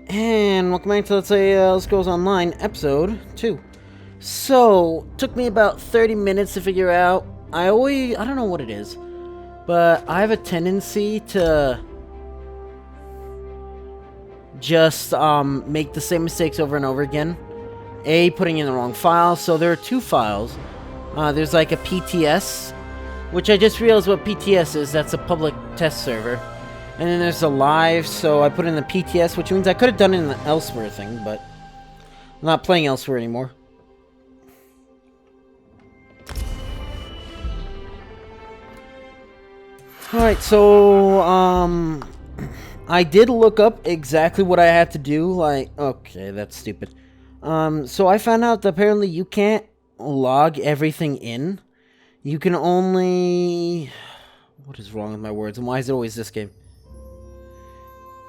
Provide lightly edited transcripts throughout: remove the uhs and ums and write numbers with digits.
And welcome back to Let's Say Let's Goes Online, episode 2. So, took me about 30 minutes to figure out. I don't know what it is, but I have a tendency to just make the same mistakes over and over again. Putting in the wrong file. So there are two files. There's like a PTS, which I just realized what PTS is. That's a public test server. And then there's a live, so I put in the PTS, which means I could have done it in the elsewhere thing, but I'm not playing elsewhere anymore. Alright, so, I did look up exactly what I had to do, like, okay, that's stupid. So I found out that apparently you can't log everything in. You can only... What is wrong with my words, and why is it always this game?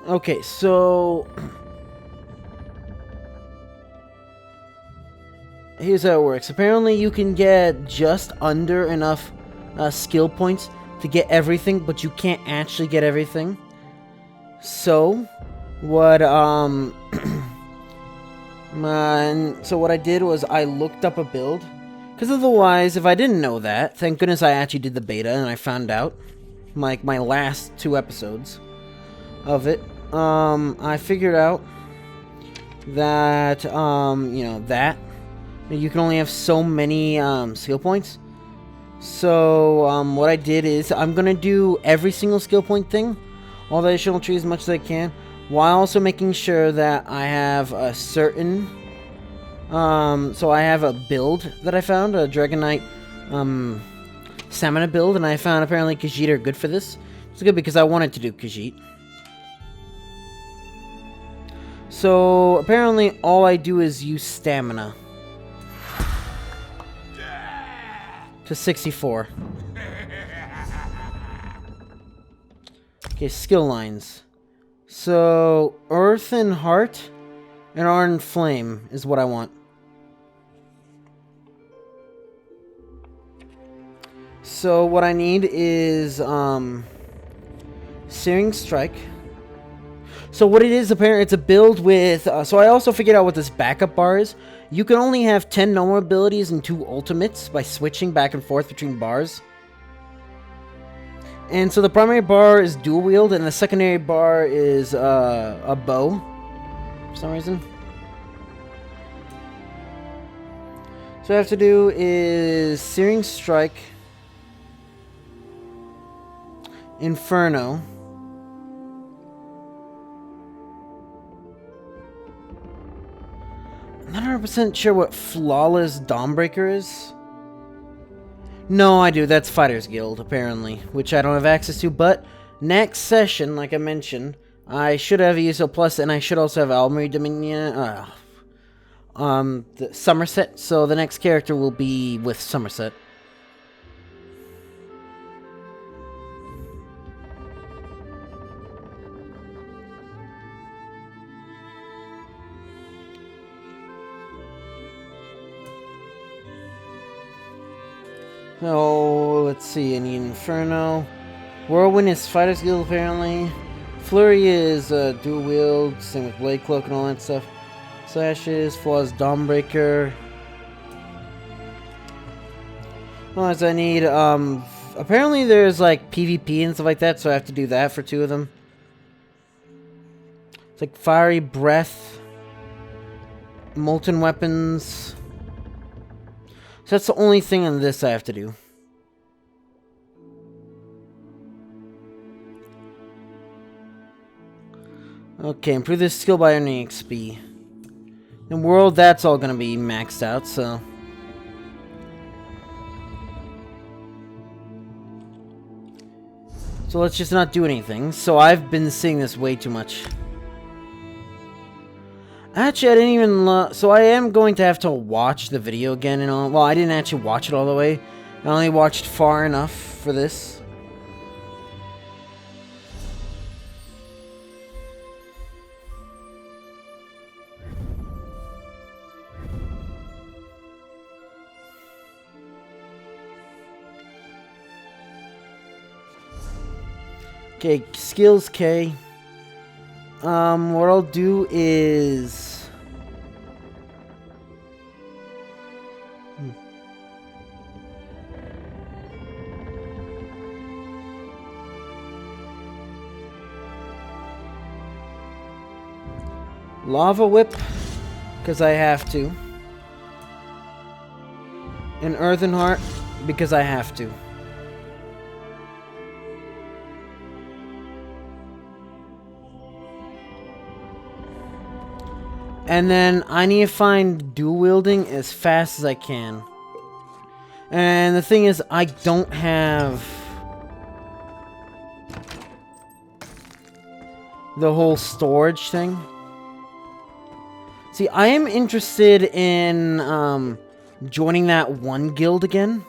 Okay, so... Here's how it works. Apparently you can get just under enough skill points to get everything, but you can't actually get everything. So, what, so what I did was I looked up a build. Because otherwise, if I didn't know that, thank goodness I actually did the beta and I found out. Like, my last 2 episodes of it. I figured out that, you can only have so many, skill points. So, what I did is, I'm gonna do every single skill point thing, all the additional trees as much as I can, while also making sure that I have a certain, so I have a build that I found, a Dragonite, stamina build, and I found apparently Khajiit are good for this. It's good because I wanted to do Khajiit. So, apparently all I do is use stamina. To 64. Okay, skill lines. So, Earth and Heart and Iron Flame is what I want. So, what I need is, Searing Strike. So what it is, apparently, it's a build with... so I also figured out what this backup bar is. You can only have 10 normal abilities and 2 ultimates by switching back and forth between bars. And so the primary bar is dual wield, and the secondary bar is a bow, for some reason. So what I have to do is Searing Strike, Inferno. I'm not 100% sure what Flawless Dawnbreaker is. No, I do. That's Fighters Guild, apparently, which I don't have access to. But next session, like I mentioned, I should have ESO Plus, and I should also have Almery Dominion, the Somerset. So the next character will be with Somerset. So, let's see, I need Inferno. Whirlwind is Fighters Guild, apparently. Flurry is dual wield, same with Blade Cloak and all that stuff. Slashes, Flawless Dawnbreaker. Otherwise, I need, apparently there's, like, PvP and stuff like that, so I have to do that for 2 of them. It's like Fiery Breath, Molten Weapons... So that's the only thing on this I have to do. Okay, improve this skill by earning XP. In World, that's all gonna be maxed out, so... So let's just not do anything. So I've been seeing this way too much. Actually, I didn't even so I am going to have to watch the video again and all. Well, I didn't actually watch it all the way. I only watched far enough for this. Okay, skills K. What I'll do is... Lava Whip, because I have to. An Earthen Heart, because I have to. And then I need to find dual wielding as fast as I can. And the thing is, I don't have the whole storage thing. See, I am interested in joining that one guild again.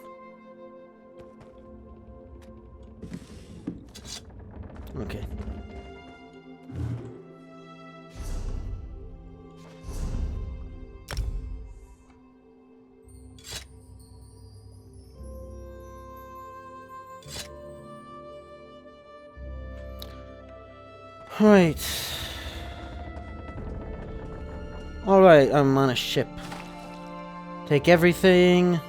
Okay. Alright, I'm on a ship. Take everything.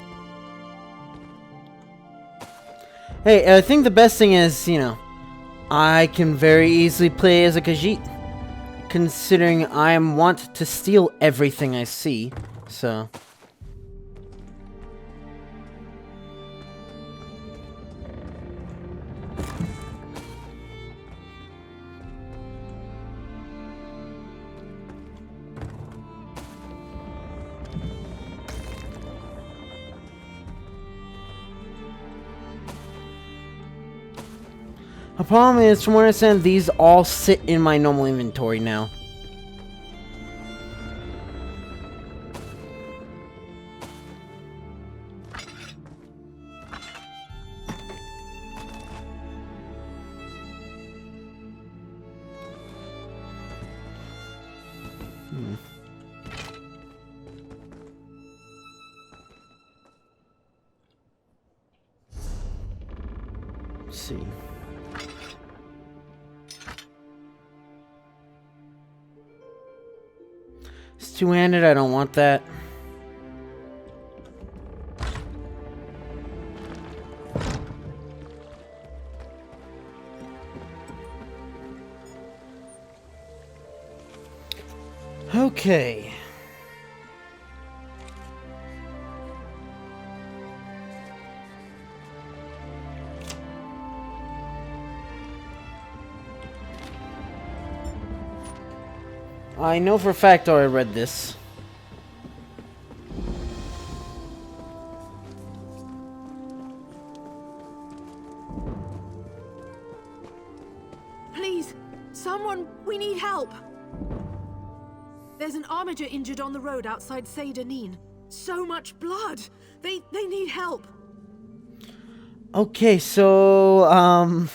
Hey, I think the best thing is, you know, I can very easily play as a Khajiit, considering I want to steal everything I see, so... The problem is, from what I understand, these all sit in my normal inventory now. Let's see. It's two-handed, I don't want that. Okay. I know for a fact I read this. Please, someone, we need help. There's an armiger injured on the road outside Seydanin. So much blood. They need help. Okay, so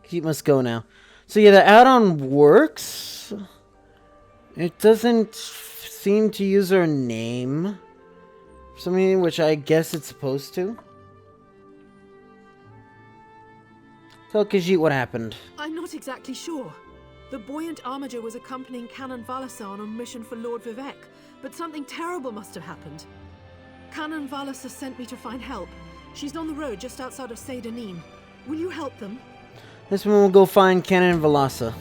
you must go now. So yeah, the add-on works. It doesn't seem to use her name. Something which I guess it's supposed to. Tell Khajiit what happened. I'm not exactly sure. The buoyant armiger was accompanying Canon Valasa on a mission for Lord Vivek, but something terrible must have happened. Canon Valasa sent me to find help. She's on the road just outside of Seydanin. Will you help them? This one will go find Canon Valasa.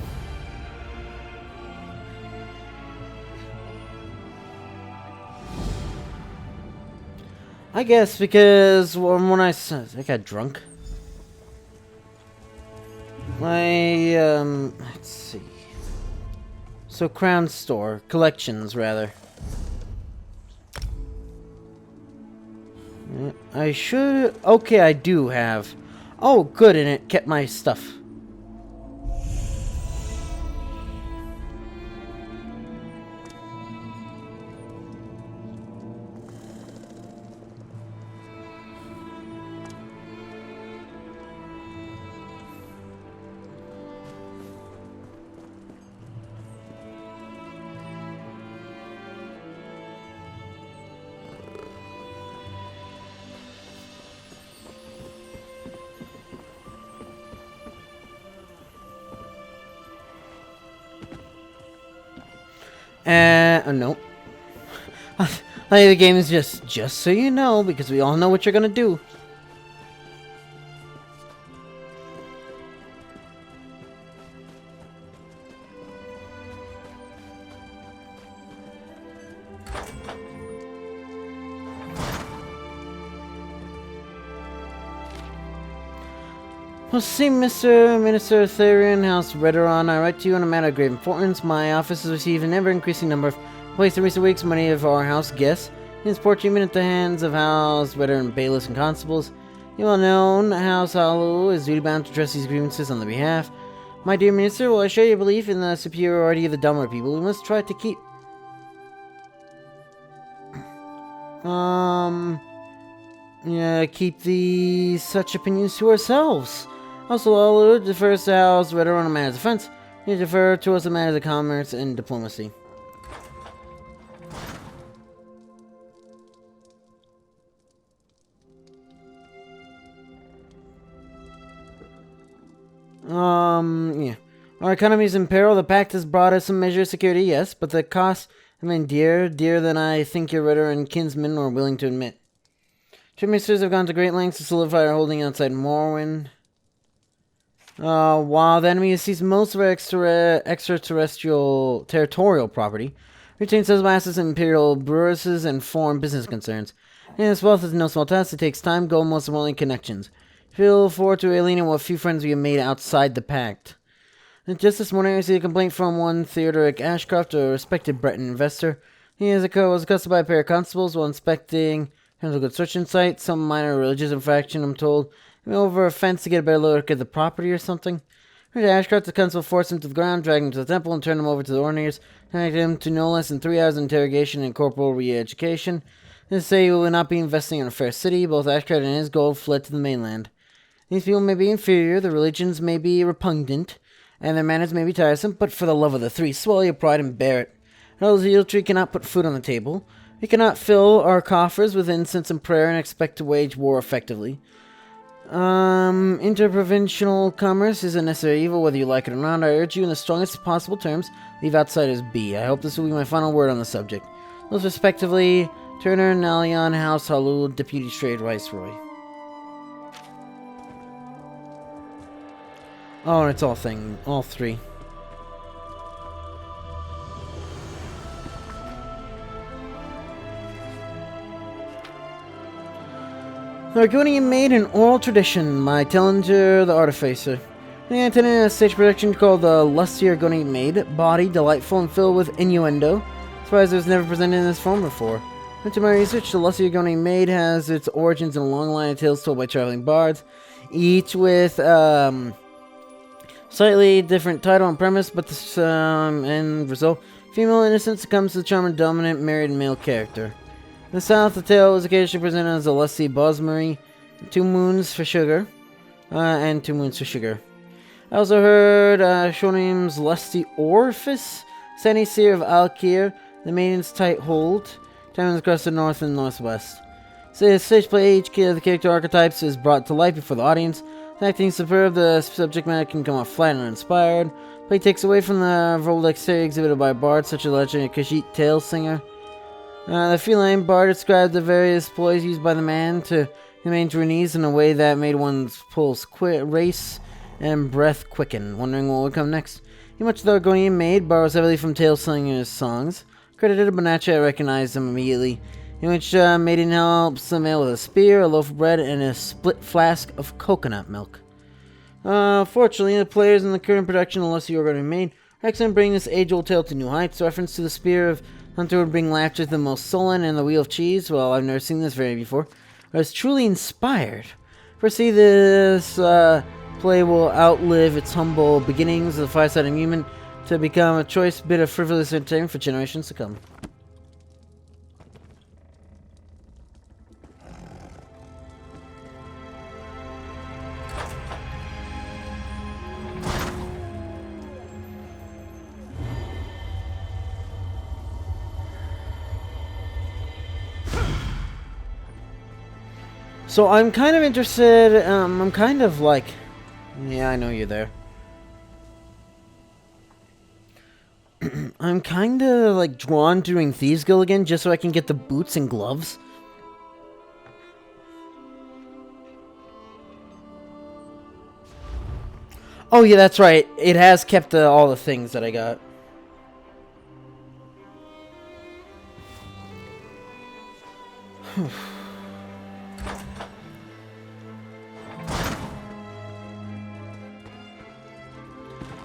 I guess because when I got drunk. Let's see. So Crown Store collections rather. I should. Okay, I do have. Oh, good, and it kept my stuff. Nope. I think the game is just so you know, because we all know what you're gonna do. Well, see, Mr. Minister Therian, House Redoron, I write to you on a matter of grave importance. My office has received an ever-increasing number of complaints in recent weeks. Many of our house guests in poor treatment at the hands of House Redoron bailiffs and constables. You well known, House Hollow is duty-bound to address these grievances on their behalf. My dear Minister, while I share your belief in the superiority of the dumber people, we must try to keep... keep such opinions to ourselves. Also, Hollow defers to House Redoron on matters of defense. You defer to us on matters of commerce and diplomacy. Yeah. Our economy is in peril. The pact has brought us some measure of security, yes, but the costs have been dearer than I think your Redoran kinsmen are willing to admit. Two ministers have gone to great lengths to solidify our holding outside Morrowind. While the enemy has seized most of our extraterrestrial territorial property, retains those masses of imperial breweries and foreign business concerns. And this wealth is no small task. It takes time, gold, most importantly, connections. Feel forward to alienate what few friends we have made outside the pact. And just this morning, I received a complaint from one Theodoric Ashcroft, a respected Breton investor. He was accosted by a pair of constables while inspecting a construction site, some minor religious infraction, I'm told. Over a fence to get a better look at the property or something. Ashcroft, the constable, forced him to the ground, dragged him to the temple, and turned him over to the ordinators, connected him to no less than 3 hours of interrogation and corporal re-education. They say he will not be investing in a fair city. Both Ashcroft and his gold fled to the mainland. These people may be inferior, their religions may be repugnant, and their manners may be tiresome, but for the love of the three, swallow your pride and bear it. Our zeal tree cannot put food on the table. We cannot fill our coffers with incense and prayer and expect to wage war effectively. Interprovincial commerce is a necessary evil, whether you like it or not. I urge you in the strongest possible terms, leave outsiders be. I hope this will be my final word on the subject. Most respectively, Turner, Nalion, House Halul, Deputy Trade Viceroy. Oh, and it's all three. The Argonian made an oral tradition by Tellinger the Artificer. The intended a stage production called the Lusty Argonian Maid, body delightful and filled with innuendo. Surprised it was never presented in this form before. Into my research, the Lusty Argonian Maid has its origins in a long line of tales told by traveling bards, each with slightly different title and premise, but the end result: female innocence succumbs to the charm and dominant married male character. In the south, the tale was occasionally presented as a lusty Bosmary, 2 moons for sugar, and 2 moons for sugar. I also heard Shonim's lusty Orifice, Sandy Seer of Alkir, the maiden's tight hold, towns across the north and northwest. So the stage play each of the character archetypes is brought to life before the audience. The acting is superb, the subject matter can come off flat and uninspired. Play takes away from the verbal dexterity exhibited by bards such as legendary Khajiit Tale Singer. The feline bard described the various ploys used by the man to remain to her knees in a way that made one's pulse race and breath quicken, wondering what would come next. Much the Argonian maid borrows heavily from Tale Singer's songs. Credited, but naturally I recognized them immediately. In which maiden helps the male with a spear, a loaf of bread, and a split flask of coconut milk. Fortunately, the players in the current production of Lusty Argonian Maid are excellent, bringing this age-old tale to new heights. Reference to the spear of Hunter would bring laughter to the most sullen, and the wheel of cheese, well, I've never seen this variant before. I was truly inspired. Foresee this play will outlive its humble beginnings as a fireside amusement to become a choice bit of frivolous entertainment for generations to come. So I'm kind of interested, I'm kind of like, yeah, I know you're there. I'm kinda like drawn to doing Thieves Guild again just so I can get the boots and gloves. Oh yeah, that's right. It has kept all the things that I got.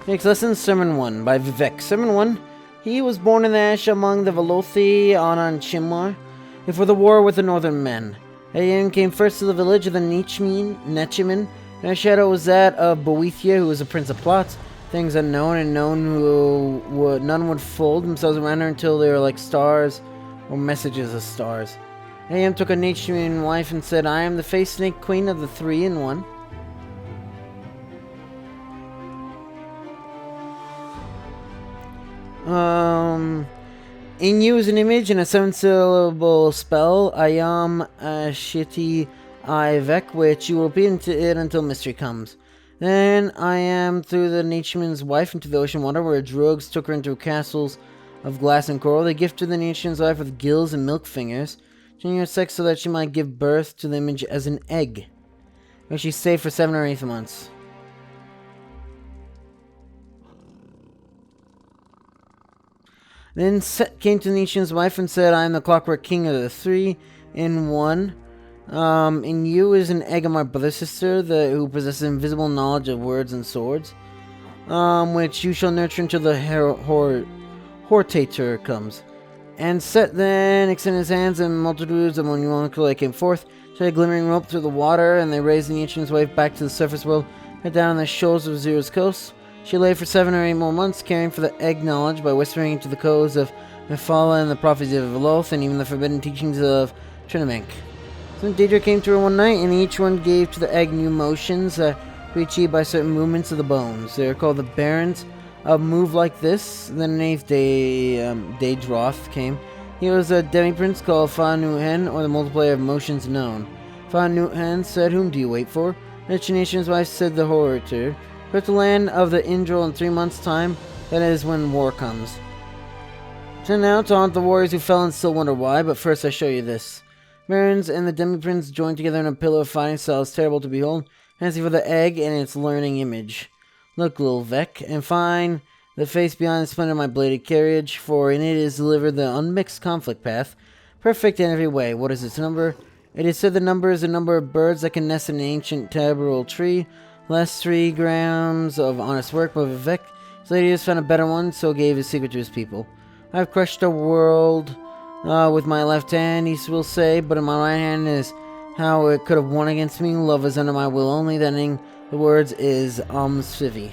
Next lesson, Sermon 1 by Vivek. Sermon 1. He was born in the ash among the Velothi on Chimwar, before the war with the northern men. Ayan came first to the village of the Nechiman. Their shadow was that of Boethia, who was a prince of plots, things unknown and known who none would fold themselves around her until they were like stars or messages of stars. Ayan took a Nechiman wife and said, I am the face snake queen of the 3-in-1. In you is an image and a 7-syllable spell, Ayam Shiti Ivek, which you will repeat it until mystery comes. Then I am through the Natureman's wife into the ocean water, where drugs took her into castles of glass and coral. They gifted the Natureman's wife with gills and milk fingers, changing her sex so that she might give birth to the image as an egg, where she stayed for 7 or 8 months. Then Set came to Nishan's wife and said, I am the clockwork king of the 3-in-1. In you is an egg of my brother sister, who possesses invisible knowledge of words and swords, which you shall nurture until the Hortator comes. And Set then extended his hands, and multitudes of Monumental came forth, shed a glimmering rope through the water, and they raised the Nishan's wife back to the surface world, head down on the shoals of Zero's coast. She lay for 7 or 8 more months, caring for the egg knowledge by whispering into the codes of Mephala and the prophecies of Veloth, and even the forbidden teachings of Trinamenk. So Daedra came to her one night, and each one gave to the egg new motions that were achieved by certain movements of the bones. They are called the Barons. A move like this. Then an 8th day, Daedroth came. He was a demi-prince called Fa Nuhen, or the multiplier of motions known. Fa Nuhen said, Whom do you wait for? The Nation's wife said, The Hortator. Go to the land of the Indril in 3 months' time. That is when war comes. Turn now to haunt the warriors who fell and still wonder why, but first I show you this. Barons and the Demi-Prince joined together in a pillar of fighting styles terrible to behold, fancy for the egg and its learning image. Look, little Vec, and find the face behind the splendor of my bladed carriage, for in it is delivered the unmixed conflict path, perfect in every way. What is its number? It is said the number is the number of birds that can nest in an ancient tabral tree, less 3 grams of honest work, but Vivek, his lady has found a better one, so gave his secret to his people. I have crushed the world with my left hand, he will say, but in my right hand is how it could have won against me. Love is under my will only. The ending, the words is Svivi.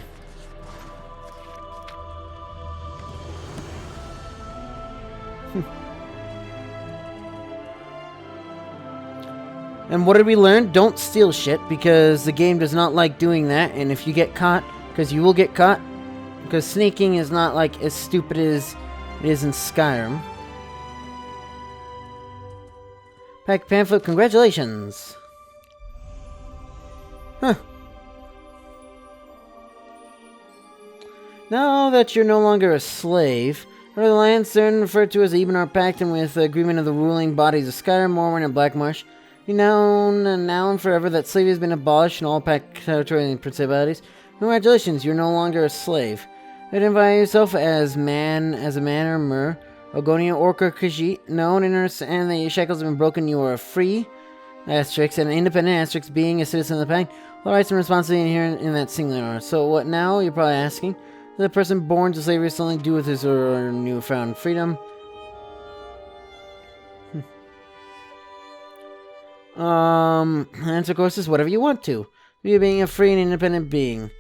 And what did we learn? Don't steal shit, because the game does not like doing that, and if you get caught, because you will get caught, because sneaking is not like as stupid as it is in Skyrim. Pack pamphlet, congratulations! Huh. Now that you're no longer a slave, under the land soon referred to as the Ebenar Pact, and with the agreement of the ruling bodies of Skyrim, Morrowind, and Blackmarsh, be known and now and forever that slavery has been abolished in all Pact territory and principalities. Congratulations, you're no longer a slave. Identify yourself as a man or mer, Ogonia, Orca, Khajiit, known in earth, and the shackles have been broken. You are free, asterisk, and independent, asterisk, being a citizen of the Pact. All rights and responsibility inherent in that singular. So what now? You're probably asking. Does a person born to slavery something to do with his or her newfound freedom? Answer, of course, is whatever you want to. You being a free and independent being.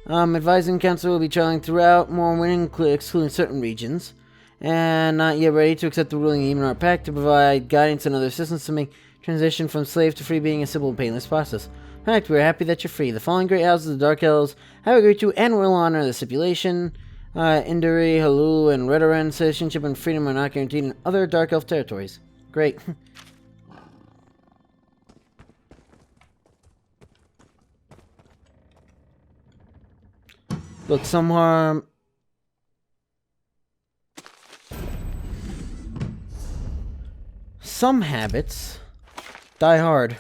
Advising council will be traveling throughout Morrowind, excluding certain regions, and not yet ready to accept the ruling Ebenar Pact to provide guidance and other assistance to make transition from slave to free being a simple and painless process. In fact, we are happy that you're free. The following great houses of the Dark Elves have agreed to and will honor the stipulation. Induri, Halul, and Redoran, citizenship and freedom are not guaranteed in other Dark Elf territories. Great. Look, some harm. some habits die hard.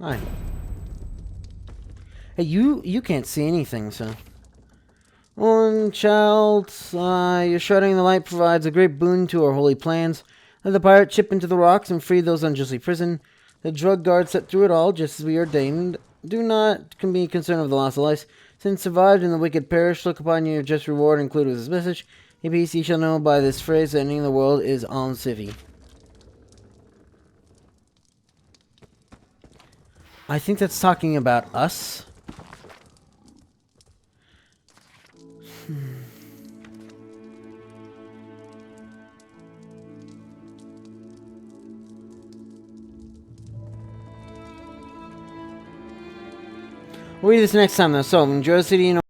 Hi. Hey, you can't see anything, so. One child, your shredding the light provides a great boon to our holy plans. Let the pirate chip into the rocks and free those unjustly imprisoned. The drug guard set through it all, just as we ordained. Do not be concerned of the loss of life. Since survived and the wicked perish, look upon your just reward, included with this message. A peace ye shall know by this phrase that ending the world is en civvy. I think that's talking about us. We'll read this next time though. So enjoy the city.